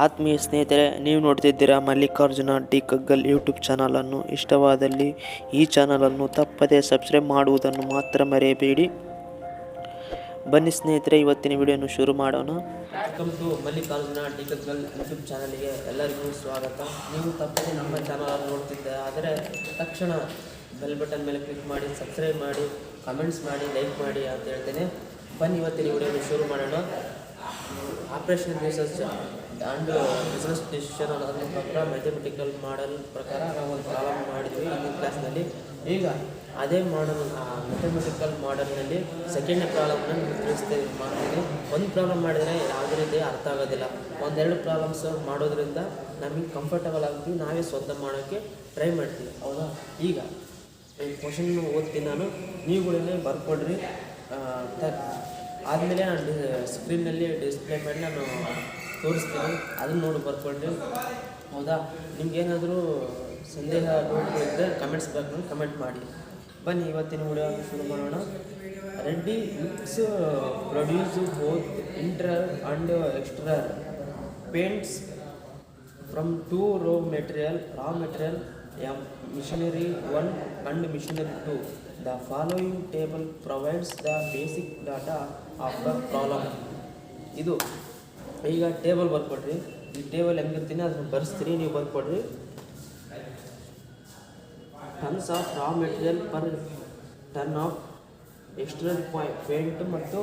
ಆತ್ಮೀಯ ಸ್ನೇಹಿತರೆ, ನೀವು ನೋಡ್ತಿದ್ದೀರಾ ಮಲ್ಲಿಕಾರ್ಜುನ ಡಿ ಕಗ್ಗಲ್ ಯೂಟ್ಯೂಬ್ ಚಾನಲನ್ನು. ಇಷ್ಟವಾದಲ್ಲಿ ಈ ಚಾನಲನ್ನು ತಪ್ಪದೇ ಸಬ್ಸ್ಕ್ರೈಬ್ ಮಾಡುವುದನ್ನು ಮಾತ್ರ ಮರೆಯಬೇಡಿ. ಬನ್ನಿ ಸ್ನೇಹಿತರೆ, ಇವತ್ತಿನ ವಿಡಿಯೋನು ಶುರು ಮಾಡೋಣ. Welcome to Mallikarjuna D Kaggal YouTube ಚಾನಲ್ಗೆ ಎಲ್ಲರಿಗೂ ಸ್ವಾಗತ. ನೀವು ತಪ್ಪದೇ ನಮ್ಮ ಚಾನಲನ್ನು ನೋಡ್ತಿದ್ದೆ ಆದರೆ ತಕ್ಷಣ ಬೆಲ್ ಬಟನ್ ಮೇಲೆ ಕ್ಲಿಕ್ ಮಾಡಿ, ಸಬ್ಸ್ಕ್ರೈಬ್ ಮಾಡಿ, ಕಮೆಂಟ್ಸ್ ಮಾಡಿ, ಲೈಕ್ ಮಾಡಿ ಅಂತ ಹೇಳ್ತೇನೆ. ಬನ್ನಿ ಇವತ್ತಿನ ವಿಡಿಯೋನು ಶುರು ಮಾಡೋಣ. Operation research and business decision ಅನ್ನೋದ್ರ ಪ್ರಕಾರ ಮ್ಯಾಥಮೆಟಿಕಲ್ ಮಾಡೆಲ್ ಪ್ರಕಾರ ನಾವು ಒಂದು ಪ್ರಾಬ್ಲಮ್ ಮಾಡಿದ್ವಿ ಹಿಂದಿನ ಕ್ಲಾಸ್ನಲ್ಲಿ. ಈಗ ಅದೇ ಮಾಡಲ್ ಮ್ಯಾಥಮೆಟಿಕಲ್ ಮಾಡೆಲ್ನಲ್ಲಿ ಸೆಕೆಂಡ್ ಪ್ರಾಬ್ಲಮ್ನ ನಿಮಗೆ ಮಾಡ್ತೀನಿ. ಒಂದು ಪ್ರಾಬ್ಲಮ್ ಮಾಡಿದರೆ ಯಾವುದೇ ರೀತಿ ಅರ್ಥ ಆಗೋದಿಲ್ಲ. ಒಂದೆರಡು ಪ್ರಾಬ್ಲಮ್ಸ್ ಮಾಡೋದ್ರಿಂದ ನಮಗೆ ಕಂಫರ್ಟಬಲ್ ಆಗ್ತೀವಿ, ನಾವೇ ಸ್ವತಃ ಮಾಡೋಕ್ಕೆ ಟ್ರೈ ಮಾಡ್ತೀವಿ, ಹೌದಾ? ಈಗ ಈ ಕ್ವಶನ್ ಓದ್ತೀನಿ ನಾನು, ನೀವುಗಳನ್ನೇ ಬರ್ಕೊಡ್ರಿ. ಆದಮೇಲೆ ನಾನು ಸ್ಕ್ರೀನ್ನಲ್ಲಿ ಡಿಸ್ಪ್ಲೇ ಮಾಡಿ ನಾನು ತೋರಿಸ್ತೀನಿ, ಅದನ್ನು ನೋಡಿ ಬರ್ಕೊಂಡ್ರಿ, ಹೌದಾ? ನಿಮ್ಗೇನಾದರೂ ಸಂದೇಹ ನೋಡಿದ್ರೆ ಕಮೆಂಟ್ಸ್ ಬಾಕ್ಸ್ನಲ್ಲಿ ಕಮೆಂಟ್ ಮಾಡಿ. ಬನ್ನಿ ಇವತ್ತಿನ ವಿಡಿಯೋ ಶುರು ಮಾಡೋಣ. Reddy mix produce both inter and external paints from two raw material machinery 1 and machinery 2. The following table provides the basic data of the problem. ಇದು ಈಗ ಟೇಬಲ್ ಬರ್ಕೊಡ್ರಿ. ಈ ಟೇಬಲ್ ಹೆಂಗಿರ್ತೀನಿ ಅದನ್ನು ಬರ್ಸ್ತೀರಿ, ನೀವು ಬರ್ಕೊಡ್ರಿ. Tons of raw material per ton of external paint ಮತ್ತು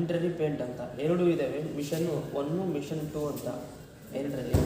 internal paint ಅಂತ ಎರಡೂ ಇದ್ದಾವೆ. ಮಿಷನ್ 1 ಮಿಷನ್ 2 ಅಂತ ಎರಡರಲ್ಲಿ.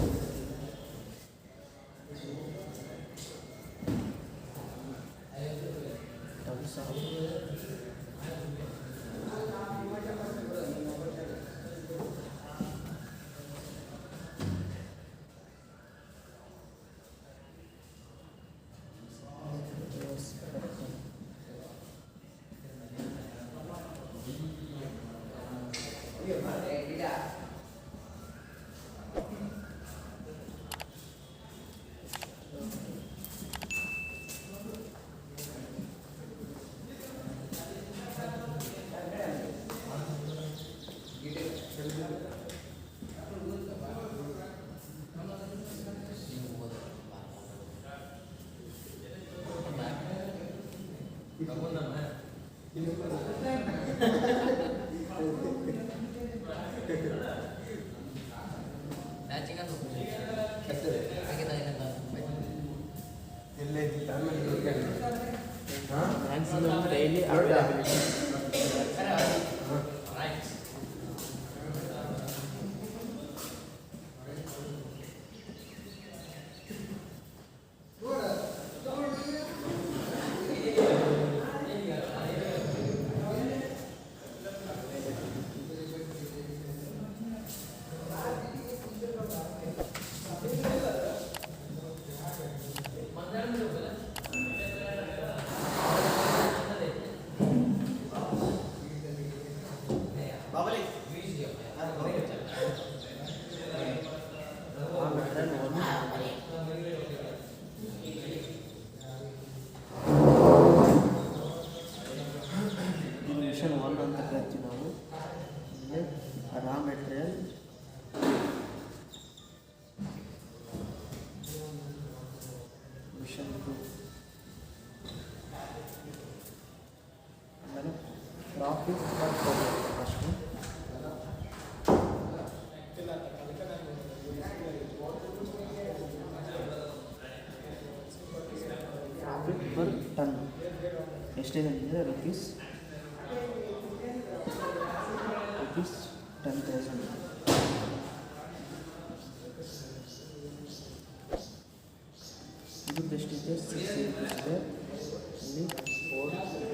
Maximum daily availability. ಮಿಷನ್ 1 ಅಂತ ಕರಿತೀವಿ ನಾವು. ರಾ ಮೆಟೀರಿಯಲ್ ಮಿಷನ್ 2, ಆಮೇಲೆ profit first profit per ton ಎಷ್ಟಿದೆ ಅಂದರೆ ರುಪೀಸ್ 10,000. ಇದು ಎಷ್ಟಿದೆ? 6 rupees ಇದೆ. ಇಲ್ಲಿ 4 6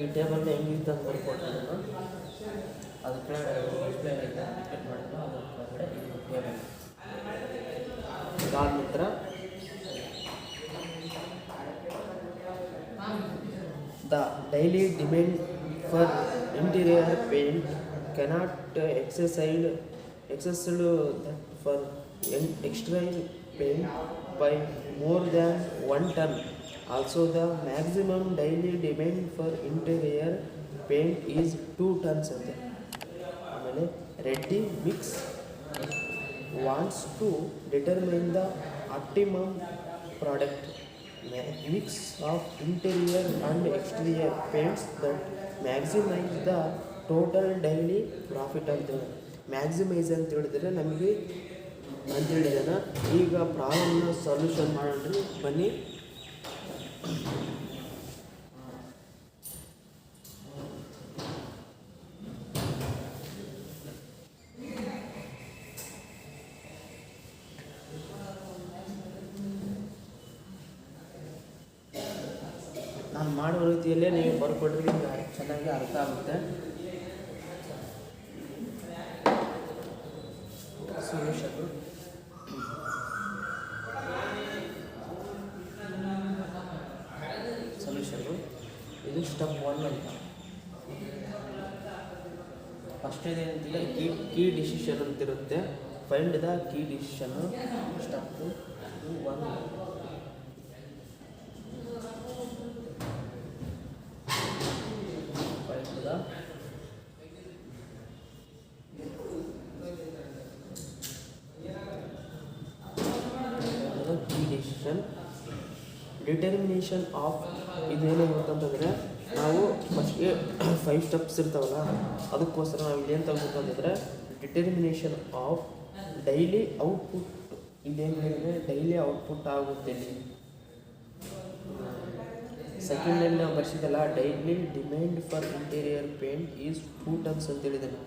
ಈ ಟೇಬಲ್ ಹೆಂಗಿತ್ತು ಅಂತ ಬರ್ಕೊಟ್ರೆ ನಾನು ಅದ್ರ ಕೆಳಗಡೆ ಡಿಸ್ಪ್ಲೇ ಐತೆ ಟಿಕೆಟ್ ಮಾಡಿದ್ರು ಅದ್ರ ಕೆಳಗಡೆ ಇದು ಟೇಬಲ್. ಇದಾದ ನಂತರ the daily demand for interior paint cannot exceed that for exterior paint by more than 1 ton. Also, the maximum daily demand for interior paint is 2 tons. ಆಮೇಲೆ Reddy mix wants to determine the optimum product mix of interior and exterior paints that maximize the total daily profit ಅಂತ maximise ಅಂತ ಹೇಳಿದ್ರೆ ನಮಗೆ ಅಂತ ಹೇಳಿದಾನ. ಈಗ ಪ್ರಾಬ್ಲಮ್ನ solution ಮಾಡೋಣ ಬನ್ನಿ. ನಾನು ಮಾಡೋ ರೀತಿಯಲ್ಲೇ ನೀವು ಬರ್ಕೊಡ್ರಿ, ಚೆನ್ನಾಗಿ ಅರ್ಥ ಆಗುತ್ತೆ. ಸೊಲ್ಯೂಷನ್ನು ಇದು ಸ್ಟೆಪ್ 1 ಅಂತ. ಫಸ್ಟ್ ಇದೇನಂತಿಲ್ಲ ಕೀ ಡಿಸಿಷನ್ ಅಂತಿರುತ್ತೆ. Find the key decision step 1. Find the key decision. Determination of ಇದೇನಾಗುತ್ತಂತಂದರೆ ನಾವು ಫಸ್ಟ್ಗೆ 5 ಸ್ಟೆಪ್ಸ್ ಇರ್ತಾವಲ್ಲ, ಅದಕ್ಕೋಸ್ಕರ ನಾವು ಇಲ್ಲೇನು ತಗೋಬೇಕಂತಂದರೆ ಡಿಟರ್ಮಿನೇಷನ್ ಆಫ್ ಡೈಲಿ ಔಟ್ಪುಟ್. ಇಲ್ಲೇನು ಹೇಳಿದರೆ ಡೈಲಿ ಔಟ್ಪುಟ್ ಆಗುತ್ತೆ. ಸೆಕೆಂಡಲ್ಲಿ ನಾವು ಬರ್ಸಿದ್ದಲ್ಲ daily demand for interior paint is 2 tons ಅಂತ ಹೇಳಿದ್ದೇನೆ.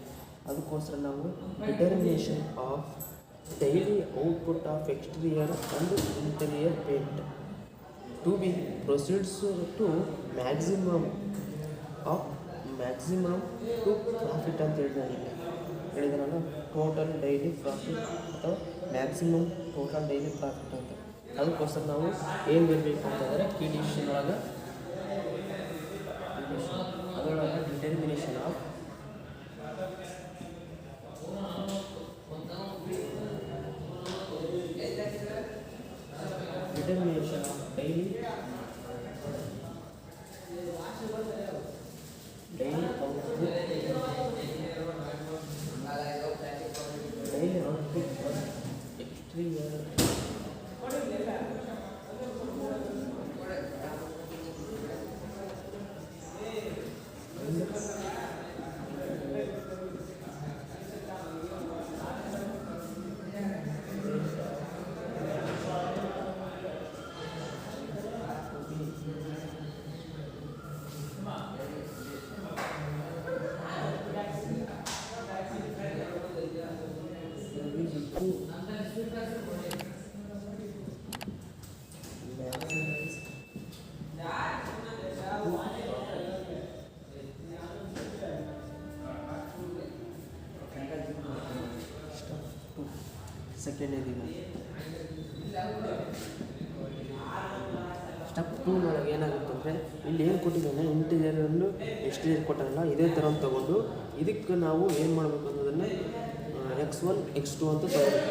ಅದಕ್ಕೋಸ್ಕರ ನಾವು determination of daily output of exterior and interior paint to be proceeds to maximum to profit ಅಂತ ಹೇಳಿದಾನಲ್ಲ, ಟೋಟಲ್ ಡೈಲಿ ಪ್ರಾಫಿಟ್ ಅಥವಾ ಮ್ಯಾಕ್ಸಿಮಮ್ ಟೋಟಲ್ ಡೈಲಿ ಪ್ರಾಫಿಟ್ ಅಂತ. ಅದಕ್ಕೋಸ್ಕರ ನಾವು ಏನು ಬರಬೇಕು ಅಂತಂದರೆ ಕೀ ಡಿಸಿಷನ್ ಒಳಗೆ ಅದರೊಳಗೆ determination of daily output for exterior second ಇದೀವಿ. ಸ್ಟೆಪ್ 2 ಒಳಗೆ ಏನಾಗುತ್ತೆ ಅಂದರೆ ಇಲ್ಲಿ ಏನು ಕೊಟ್ಟಿದ್ದಾನೆ ಇಂಟೀರಿಯರನ್ನು ಎಕ್ಸ್ಟೀರಿಯರ್ ಕೊಟ್ಟಾರಲ್ಲ, ಇದೇ ಥರ ತೊಗೊಂಡು ಇದಕ್ಕೆ ನಾವು ಏನು ಮಾಡಬೇಕು ಅನ್ನೋದನ್ನು x1 x2 ಅಂತ ತಗೋಬೇಕು.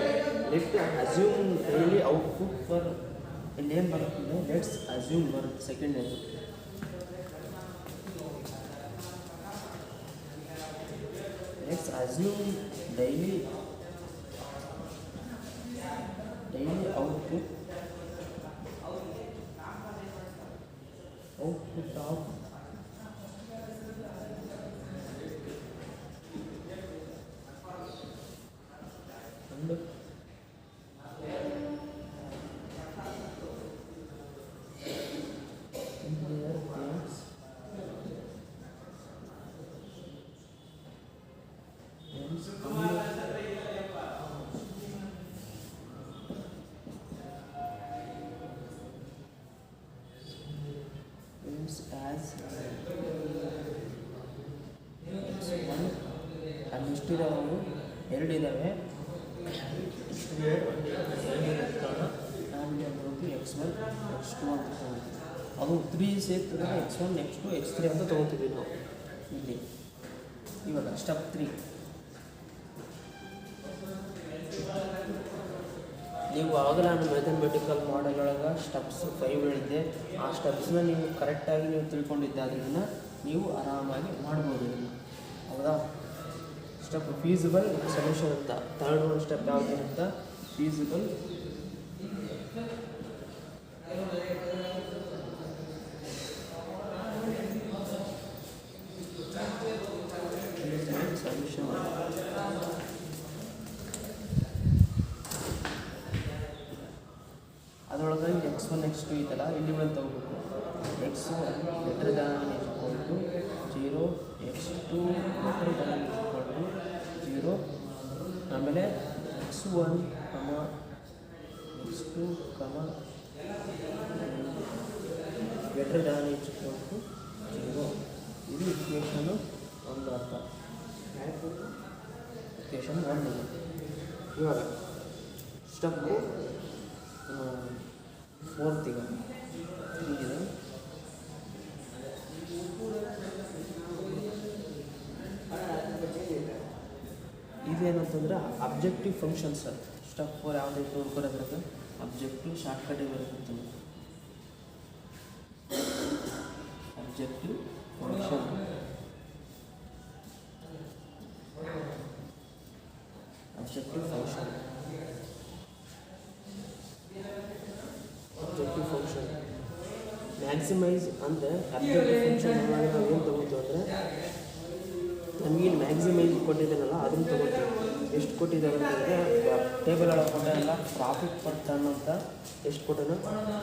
Let assume daily output for ಇಲ್ಲಿ ಏನು ಬರುತ್ತೆ ಲೆಟ್ಸ್ ಅಸ್ಯೂಮ್ ಬರುತ್ತೆ ಸೆಕೆಂಡ್ ಇದು. Let's assume daily output of and interior paints as ಎಷ್ಟಿದಾವೆ? ಎರಡಿದ್ದಾವೆ. ಎರಡು ಕಾರಣ ನಾವಿಲ್ಲಿ ಅಂತ ಹೋಗ್ತೀವಿ x1 x2 ಅಂತ ತೊಗೊಳ್ತೀವಿ. ಅದು 3 ಸೇರ್ತದೆ x1 x2 x3 ಅಂತ ತೊಗೊಳ್ತೀವಿ ನಾವು ಇಲ್ಲಿ. ಇವಾಗ ಸ್ಟೆಪ್ 3 ನೀವು ಆವಾಗಲೇ ನಾನು ಮ್ಯಾಥಮೆಟಿಕಲ್ ಮಾಡೆಲ್ ಒಳಗೆ ಸ್ಟೆಪ್ಸ್ 5 ಹೇಳಿದ್ದೆ. ಆ ಸ್ಟೆಪ್ಸ್ನ ನೀವು ಕರೆಕ್ಟಾಗಿ ನೀವು ತಿಳ್ಕೊಂಡಿದ್ದಾದ್ರಿಂದ ನೀವು ಆರಾಮಾಗಿ ಮಾಡ್ಬೋದು ಇದನ್ನು. ಹೌದಾ? ಸ್ಟೆಪ್ ಫೀಸಿಬಲ್ ಸೊಲ್ಯೂಷನ್ ಅಂತ ಥರ್ಡ್ ಒಂದು ಸ್ಟೆಪ್ ಯಾವುದಿರುತ್ತ? Feasible solution. ಅದರೊಳಗೆ x1 x2 ಇದಲ್ಲ, ಇಲ್ಲಿ ಒಂದು ತಗೋಬೇಕು. x1 > 0, x2 > 0, ಆಮೇಲೆ x1, x2, > 0. ಇದು ಇಕ್ವೇಷನ್ನು ಒಂದು ಅರ್ಥ. ಇಕ್ವೇಷನ್ 1. ಇವಾಗ ಸ್ಟೆಪ್ಪು 4 ಈಗ 3 ಇದೆ. ಇದೇನಂತಂದ್ರೆ ಅಬ್ಜೆಕ್ಟಿವ್ ಫಂಕ್ಷನ್ಸ್. ಸ್ಟೆಪ್ 4 ಯಾವುದೈತೆ ನೋಡ್ಕೊಳೋದ್ರಾಗ ಅಬ್ಜೆಕ್ಟಿವ್ ಶಾರ್ಟ್ಕಟೇ ಬರುತ್ತೆ. ಅಬ್ಜೆಕ್ಟಿವ್ ಫಂಕ್ಷನ್ ಮ್ಯಾಕ್ಸಿಮೈಸ್ ಅಂದರೆ ಅಬ್ಜೆಕ್ಟಿವ್ ಫಂಕ್ಷನ್ ನಾವು ಏನು ತೊಗೊಳ್ತೀವಿ ಅಂದರೆ ನಮಗೇನು ಮ್ಯಾಕ್ಸಿಮೈಸ್ ಕೊಟ್ಟಿದ್ದಾನಲ್ಲ ಅದನ್ನು ತೊಗೊಳ್ತೀವಿ. ಎಷ್ಟು ಕೊಟ್ಟಿದ್ದಾರೆ ಅಂತಂದರೆ ಟೇಬಲ್ ಒಳಗೆ ಕೊಟ್ಟಲ್ಲ ಪ್ರಾಫಿಟ್ ಪರ್ ಟನ್ ಅಂತ ಎಷ್ಟು ಕೊಟ್ಟನ?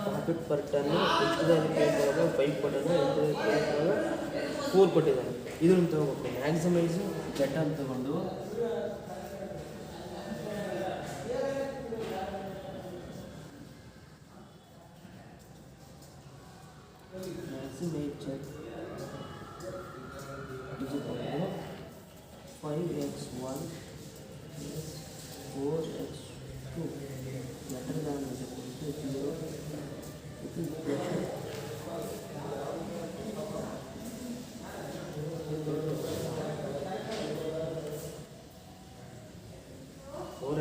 ಪ್ರಾಫಿಟ್ ಪರ್ ಟನ್ ಎಷ್ಟಿದೆ ಒಳಗೆ 5 ಕೊಟ್ಟನ, 4 ಕೊಟ್ಟಿದ್ದಾನೆ. ಇದನ್ನು ತೊಗೋಬೇಕು. ಮ್ಯಾಕ್ಸಿಮೈಸು ಗೆಟ್ ಅಂತ ತೊಗೊಂಡು ಮ್ಯಾಕ್ಸಿಮೈಸ್ 5x1 4x2 0.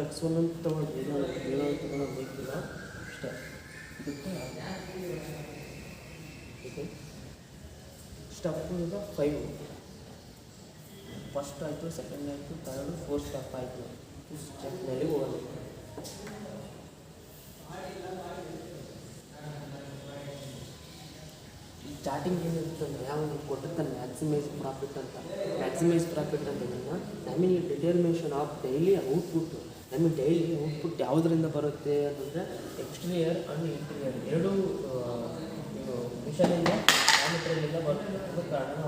x1 ಅಂತ ತೊಗೊಂಡು 0 ಅಂತ ತೊಗೊಳೋದು ಬೇಕಿಲ್ಲ ಅಷ್ಟೇ. ಇದಕ್ಕೆ ಸ್ಟೆಪ್ 5 ಫಸ್ಟ್ ಆಯಿತು, ಸೆಕೆಂಡ್ ಆಯಿತು, ಥರ್ಡ್ 4 ಸ್ಟೆಪ್ ಆಯಿತು. ಸ್ಟೆಪ್ನಲ್ಲಿ ಹೋಗೋದು. ಈ ಸ್ಟಾರ್ಟಿಂಗ್ ಏನಿರ್ತಂದ್ರೆ ಯಾವ ಕೊಟ್ಟಿರ್ತಾನೆ ಮ್ಯಾಕ್ಸಿಮೈಸ್ ಪ್ರಾಫಿಟ್ ಅಂತ. ಮ್ಯಾಕ್ಸಿಮೈಸ್ ಪ್ರಾಫಿಟ್ ಅಂತಂದ್ರೆ ನಮಗೆ ಡಿಟರ್ಮಿನೇಷನ್ ಆಫ್ ಡೈಲಿ ಔಟ್ಪುಟ್. ನಮಗೆ ಡೈಲಿ ಔಟ್ಪುಟ್ ಯಾವುದರಿಂದ ಬರುತ್ತೆ ಅಂತಂದರೆ ಎಕ್ಸ್ಟೀರಿಯರ್ ಆ್ಯಂಡ್ ಇಂಟೀರಿಯರ್ ಎರಡೂ ಮಿಷನಿಂದ ಮ್ಯಾನಿಟ್ರಲ್ಲಿಂದ ಬರುತ್ತೆ. ಅದರ ಕಾರಣ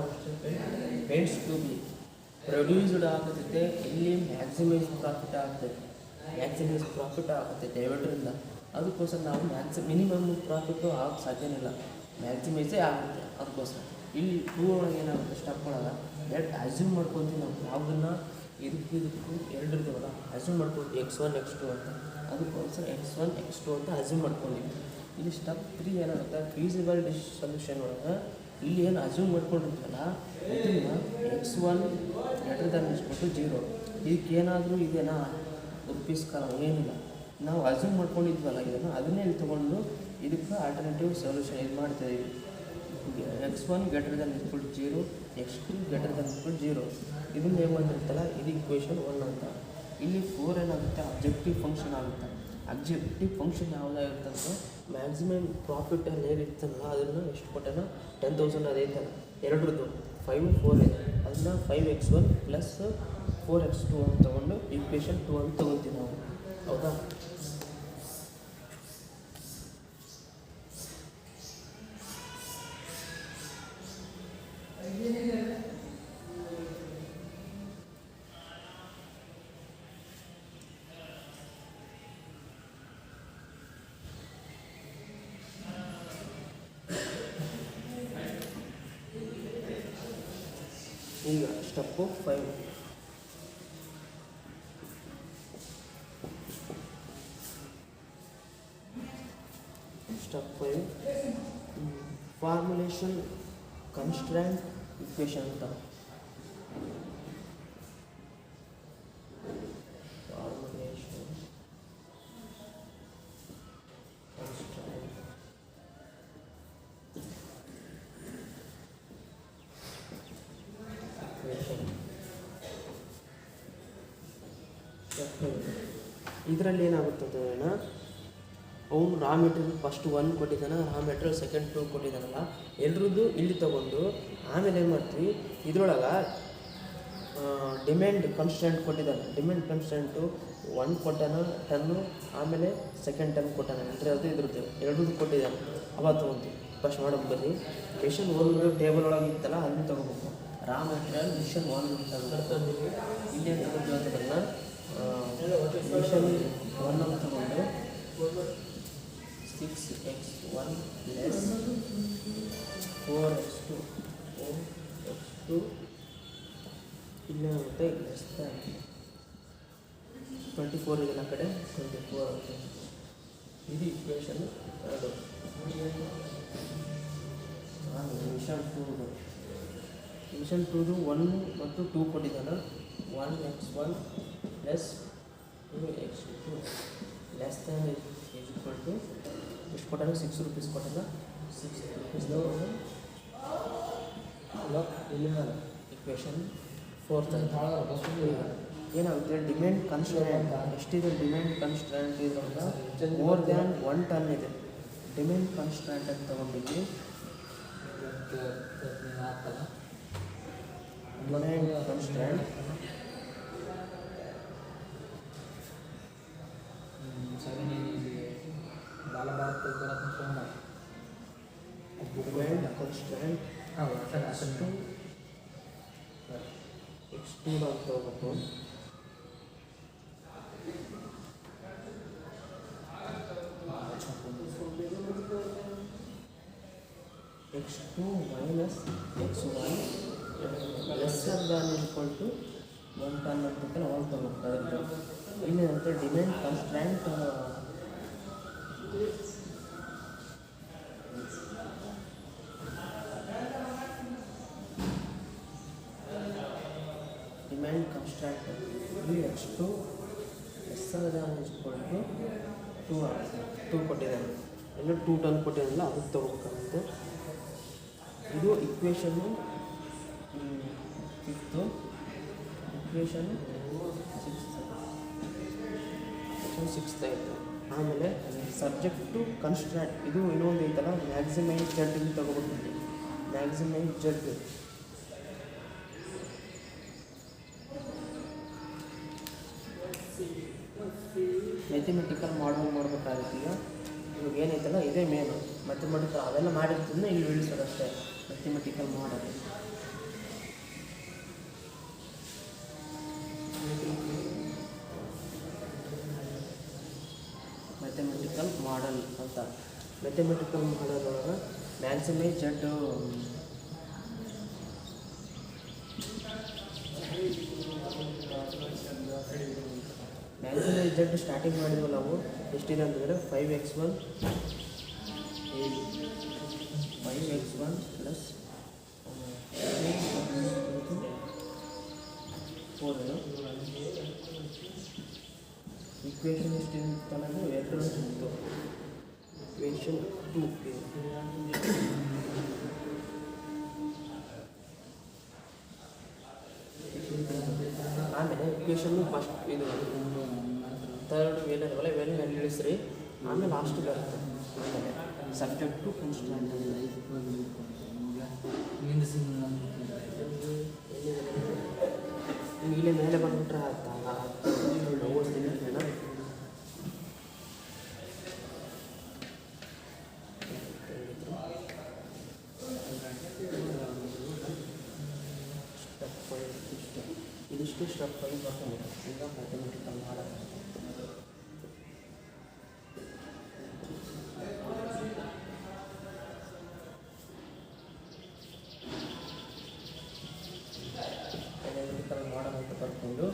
ಪೇಂಟ್ಸ್ ಟು ಬಿ ಪ್ರೊಡ್ಯೂಸ್ಡ್ ಆಗುತ್ತೆ. ಇಲ್ಲಿ ಮ್ಯಾಕ್ಸಿಮೈಸ್ ಪ್ರಾಫಿಟ್ ಆಗುತ್ತೆ ಡೈವರ್ಟ್ರಿಂದ. ಅದಕ್ಕೋಸ್ಕರ ನಾವು ಮಿನಿಮಮ್ ಪ್ರಾಫಿಟ್ಟು ಆಗಕ್ಕೆ ಸಾಧ್ಯನಿಲ್ಲ, ಮ್ಯಾಕ್ಸಿಮೈಸೇ ಆಗುತ್ತೆ. ಅದಕ್ಕೋಸ್ಕರ ಇಲ್ಲಿ 2 ಒಳಗೆ ಏನಾಗುತ್ತೆ ಸ್ಟೆಪ್ ಒಳಗೆ ಅಸ್ಯೂಮ್ ಮಾಡ್ಕೊತೀವಿ ನಾವು ಯಾವುದನ್ನು ಇದಕ್ಕೂ ಎರಡು ಇರ್ತೀವಲ್ಲ ಅಸ್ಯೂಮ್ ಮಾಡ್ಕೊತೀವಿ x1 x2 ಅಂತ. ಅದಕ್ಕೋಸ್ಕರ x1 x2 ಅಂತ ಅಸ್ಯೂಮ್ ಮಾಡ್ಕೊಂಡಿವಿ. ಇಲ್ಲಿ ಸ್ಟೆಪ್ 3 ಏನಾಗುತ್ತೆ ಫೀಸಿಬಲ್ ಸೊಲ್ಯೂಷನ್ ಒಳಗೆ ಇಲ್ಲಿ ಏನು ಅಸ್ಯೂಮ್ ಮಾಡ್ಕೊಂಡಿರ್ತೀವಲ್ಲ ಅದನ್ನು x1 > 0. ಇದಕ್ಕೇನಾದರೂ ಇದೇನಾ ರೂಪಿಸ್ಕರ ಏನಿಲ್ಲ, ನಾವು ಅಸ್ಯೂಮ್ ಮಾಡ್ಕೊಂಡಿದ್ವಲ್ಲ ಇದನ್ನು ಅದನ್ನೇ ಇಲ್ಲಿ ತೊಗೊಂಡು ಇದಕ್ಕೆ ಆಲ್ಟರ್ನೇಟಿವ್ ಸೊಲ್ಯೂಷನ್ ಇದು ಮಾಡ್ತಾಯಿದ್ದೀವಿ. x1 > 0, x2 > 0. ಇದನ್ನು ಏನು ಬಂದಿರುತ್ತಲ್ಲ ಇದು ಇಕ್ವೇಷನ್ 1 ಅಂತ. ಇಲ್ಲಿ 4 ಏನಾಗುತ್ತೆ ಅಬ್ಜೆಕ್ಟಿವ್ ಫಂಕ್ಷನ್ ಆಗುತ್ತೆ. ಅಬ್ಜೆಕ್ಟಿವ್ ಫಂಕ್ಷನ್ ಯಾವುದಾಗಿರ್ತಂದ್ರೆ ಮ್ಯಾಕ್ಸಿಮಮ್ ಪ್ರಾಫಿಟ್ ಅಲ್ಲಿ ಏನಿರ್ತಲ್ಲ ಅದನ್ನು ಎಷ್ಟು ಕೊಟ್ಟನ 10,000 ಅದೈತಲ್ಲ ಎರಡರದ್ದು 5 4 ಇದೆ. ಅದನ್ನ 5x1 + 4x2 ಅಂತ ತೊಗೊಂಡು ಇಕ್ವೇಷನ್ 2 ಅಂತ ತೊಗೊತೀವಿ ನಾವು. ಹೌದಾ? ಈಗ ಸ್ಟೆಪ್ಪು 5 ಫಾರ್ಮುಲೇಷನ್ ಕನ್ಸ್ಟ್ರೆಂಟ್ ಇಕ್ವೇಷನ್ ಅಂತ. Formulation constraint equation. ಇದರಲ್ಲಿ ಏನಾಗುತ್ತದೆ ಅವನು ರಾ ಮೆಟೀರಿಯಲ್ ಫಸ್ಟ್ 1 ಕೊಟ್ಟಿದ್ದಾನೆ, ರಾ ಮೆಟೀರಿಯಲ್ ಸೆಕೆಂಡ್ 2 ಕೊಟ್ಟಿದ್ದಾನಲ್ಲ, ಎಲ್ಲರದ್ದು ಇಲ್ಲಿ ತೊಗೊಂಡು ಆಮೇಲೆ ಏನು ಮಾಡ್ತೀವಿ, ಇದ್ರೊಳಗೆ ಡಿಮ್ಯಾಂಡ್ ಕನ್ಸ್ಟೆಂಟ್ ಕೊಟ್ಟಿದ್ದಾನೆ. ಡಿಮ್ಯಾಂಡ್ ಕನ್ಸ್ಟೆಂಟು 1 ಕೊಟ್ಟಾನ 10, ಆಮೇಲೆ ಸೆಕೆಂಡ್ 10 ಕೊಟ್ಟಾನ. ಇದ್ರದ್ದು ಎರಡದ್ದು ಕೊಟ್ಟಿದ್ದಾನೆ. ಅವಾಗ ತೊಗೊಂತೀವಿ. ಫಸ್ಟ್ ಮಾಡೋದು ಬನ್ನಿ. ಮಿಷನ್ 1 ಟೇಬಲ್ ಒಳಗೆ ಇತ್ತಲ್ಲ ಅದನ್ನು ತೊಗೋಬೇಕು. ರಾ ಮೆಟೀರಿಯಲ್ ಮಿಷನ್ 1 ತಂದಿದ್ದೀವಿ. ಇಲ್ಲೇ ತಗೊಂಡು ಮಿಷನ್ 1 ಅಂತ ತಗೊಂಡು 6x1 + 4x2 ಇಲ್ಲೇ ಆಗುತ್ತೆ ಲೆಸ್ ದ್ಯಾನ್ 24 ಇದೆ ಆ ಕಡೆ 24 ಆಗುತ್ತೆ. ಇದು ಇಕ್ವೇಷನ್ ಅದು. ಮಿಷನ್ 2 1 ಮತ್ತು 2 ಕೊಟ್ಟಿದ್ದಾನೆ. 1x1 + 2x2 ಲೆಸ್ ದ್ಯಾನ್ = ಎಷ್ಟು ಕೊಟ್ಟಾಗ 6 ರೂಪೀಸ್ ಕೊಟ್ಟಾಗ 6 ರೂಪೀಸ್ ಇಕ್ವೇಷನ್ 4 ಏನಾಗುತ್ತೆ, ಡಿಮ್ಯಾಂಡ್ ಕನ್ಸ್ಟ್ರೆಂಟ್ ಎಷ್ಟಿದೆ, ಡಿಮ್ಯಾಂಡ್ ಕನ್ಸ್ಟ್ರೆಂಟ್ ಇದ್ರಿಂದ ಮೋರ್ ದ್ಯಾನ್ 1 ಟನ್ ಇದೆ. ಡಿಮ್ಯಾಂಡ್ ಕನ್ಸ್ಟ್ರೆಂಟ್ ಅಂತ ತಗೊಂಡಿದ್ವಿ. ಡಿಮ್ಯಾಂಡ್ ಕನ್ಸ್ಟ್ರೆಂಟ್ ಎಕ್ಸ್ಟ್ರೂಡ್ ಅಂತ ಹೋಗ್ಬೇಕು. x2 - x1 lesser than = 1 ton ಅಂತ ಅವಾಗ ತಗೋಬೇಕು. ಇನ್ನೇನಂತ demand constraint demand constraint x2 lesser than = 2 ಕೊಟ್ಟಿದ್ದಾನೆ. ಎಲ್ಲ 2 ಟನ್ ಕೊಟ್ಟಿದ್ದಾನಲ್ಲ ಅದಕ್ಕೆ ತಗೋಬೇಕಾಗುತ್ತೆ. ಇದು ಇಕ್ವೇಷನ್ನು 5th, ಇಕ್ವೇಷನ್ 6th ಆಯಿತು. ಆಮೇಲೆ ಸಬ್ಜೆಕ್ಟ್ ಟು ಕನ್ಸ್ಟ್ರೆಂಟ್ ಇದು ಇನ್ನೊಂದು ಐತಲ್ಲ, ಮ್ಯಾಕ್ಸಿಮೈಸ್ ಜಡ್ ಇಲ್ಲಿ ತಗೋಬೇಕು. ಮ್ಯಾಕ್ಸಿಮೈಸ್ ಜಡ್ ಮ್ಯಾಥಮೆಟಿಕಲ್ ಮಾಡಬೇಕಾಗುತ್ತೆ. ಇವಾಗ ಏನೈತಲ್ಲ ಇದೇ ಮೇನು ಮ್ಯಾಥಮೆಟಿಕಲ್ ಅವೆಲ್ಲ ಮಾಡಿರ್ತೀನಿ, ಇಲ್ಲಿ ಇಳಿಸೋದಷ್ಟೇ ಮ್ಯಾಥಮೆಟಿಕಲ್ ಮಾಡೋದು. ಮ್ಯಾಥಮೆಟಿಕಲ್ ಮಾಡಲ್ ಅಂತ. ಮ್ಯಾಥಮೆಟಿಕಲ್ ಮಾಡಲ್ ಒಳಗೆ ಮ್ಯಾಕ್ಸಿಮೈಸ್ ಜಡ್ ಮ್ಯಾಕ್ಸಿಮೈಸ್ ಜಡ್ ಸ್ಟಾರ್ಟಿಂಗ್ ಮಾಡಿದ್ವಿ ನಾವು. ಎಷ್ಟಿದೆ ಅಂತಂದರೆ 5x1 + 4 ಇಕ್ವೇಷನ್ ಎಷ್ಟಿದೆ ತನಕ 2 ಇತ್ತು. ಇಕ್ವೇಷನ್ 2 ಆಮೇಲೆ ಇಕ್ವೇಷನ್ನು ಫಸ್ಟ್ ಇದು ಥರ್ಡ್ ವೇಲಿರಲ್ಲ ಇವೆಲ್ಲ ಇಳಿಸ್ರಿ. ಆಮೇಲೆ ಲಾಸ್ಟ್ ಬರುತ್ತೆ. ಆಮೇಲೆ ಸಬ್ಜೆಕ್ಟ್ ಟು ಕನ್ಸ್ಟ್ರೆಂಟ್ ಇಲ್ಲೇ ಮೇಲೆ ಬಂದುಬಿಟ್ರೆ ಓದ್ತೀನಿ ಹೇಳ. ಇದಿಷ್ಟು ಸ್ಟೆಪ್ ಆಗಿ ಬರ್ತೀನಿ. ಈಗ ಮ್ಯಾಥಮೆಟಿಕಲ್ ಮಾಡೋದು ಅಂತ ಬರ್ಕೊಂಡು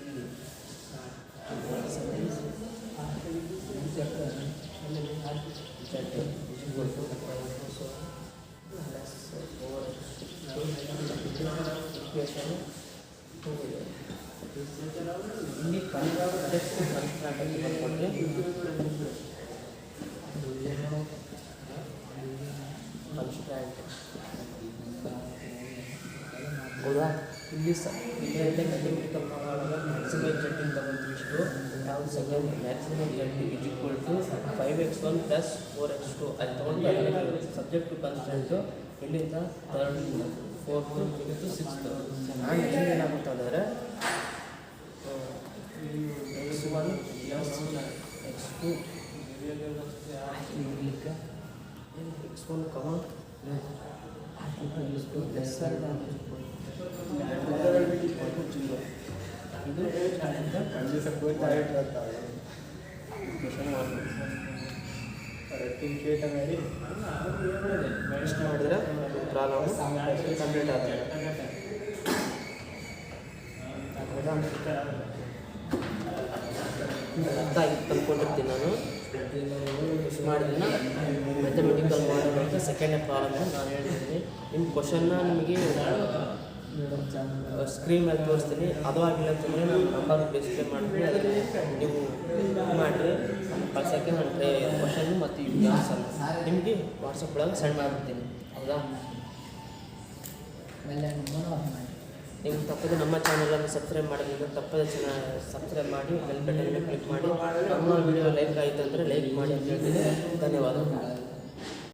ಇಲ್ಲಿ Z = ಇಕ್ವೇಷನ್ ಇಲ್ಲಿ ಕನ್ಸ್ಟ್ರಕ್ಟ್ ಬಂದ್ಕೊಂಡ್ರೆ ಕನ್ಸ್ಟ್ರಾಕ್ಟ್ ಹೌದಾ. ಇಲ್ಲಿ ಇದರಲ್ಲಿ ಮ್ಯಾಥಮೆಟಿಕಲ್ ಮಾಡುವಾಗ ಮ್ಯಾಕ್ಸಿಮಮ್ ಜೆಟ್ಟಿಂದ ಬಂತು ಇಷ್ಟು ಯಾವುದು second maximum jet is equal to 5x1 + 4x2 ಅದು ತೊಗೊಂಡು ಅದರಲ್ಲಿ ಸಬ್ಜೆಕ್ಟ್ ಟು ಕನ್ಸ್ಟೆಂಟು ಇಲ್ಲಿಂದ 3rd 4th 5th 6th next ಏನಾಗುತ್ತೆ ಅಂದರೆ x1 + x2 x1 ಕಮ ಇದು ಇಷ್ಟು ಮಾಡಿದ್ರೆ ಪ್ರಾಬ್ಲಮ್ ಕಂಪ್ಲೀಟ್ ಆಗ್ತದೆ. ಅರ್ಥ ಆಗಿತ್ತು ಅಂದ್ಕೊಂಡಿರ್ತೀನಿ ನಾನು. ಇಷ್ಟು ಮಾಡಿದ್ರೆ ಮ್ಯಾಥಮೆಟಿಕಲ್ ಮಾಡಲ್ ಅಂತ ಸೆಕೆಂಡ್ ಪ್ರಾಬ್ಲಮ್ ನಾನು ಹೇಳ್ತೀನಿ. ನಿಮ್ಮ ಕ್ವಶನ್ನ ನಿಮಗೆ ಸ್ಕ್ರೀನ್ ಮೇಲೆ ತೋರಿಸ್ತೀನಿ. ಅದು ಆಗಿಲ್ಲ ಅಂತಂದರೆ ನಾನು ನಂಬರ್ ಡಿಸ್ಪ್ಲೇ ಮಾಡ್ತೀನಿ, ಅದರಲ್ಲಿ ನೀವು ಮಾಡಿರಿ ಕಳ್ಸೋಕ್ಕೆ ನಾನು ಕ್ವಶನ್ನು ಮತ್ತು ಆನ್ಸರ್ ನಿಮಗೆ ವಾಟ್ಸಪ್ ಒಳಗೆ ಸೆಂಡ್ ಮಾಡಿಬಿಡ್ತೀನಿ. ಹೌದಾ. ನೀವು ತಪ್ಪದೆ ನಮ್ಮ ಚಾನಲನ್ನು ಸಬ್ಸ್ಕ್ರೈಬ್ ಮಾಡೋದ್ರಿಂದ ತಪ್ಪದೆ ಸಬ್ಸ್ಕ್ರೈಬ್ ಮಾಡಿ ಬೆಲ್ ಬಟನ್ ಕ್ಲಿಕ್ ಮಾಡಿ. ನಮ್ಮ ವಿಡಿಯೋ ಲೈಕ್ ಆಯಿತು ಅಂದರೆ ಲೈಕ್ ಮಾಡಿ ಅಂತ ಹೇಳ್ತೀನಿ. ಧನ್ಯವಾದಗಳು.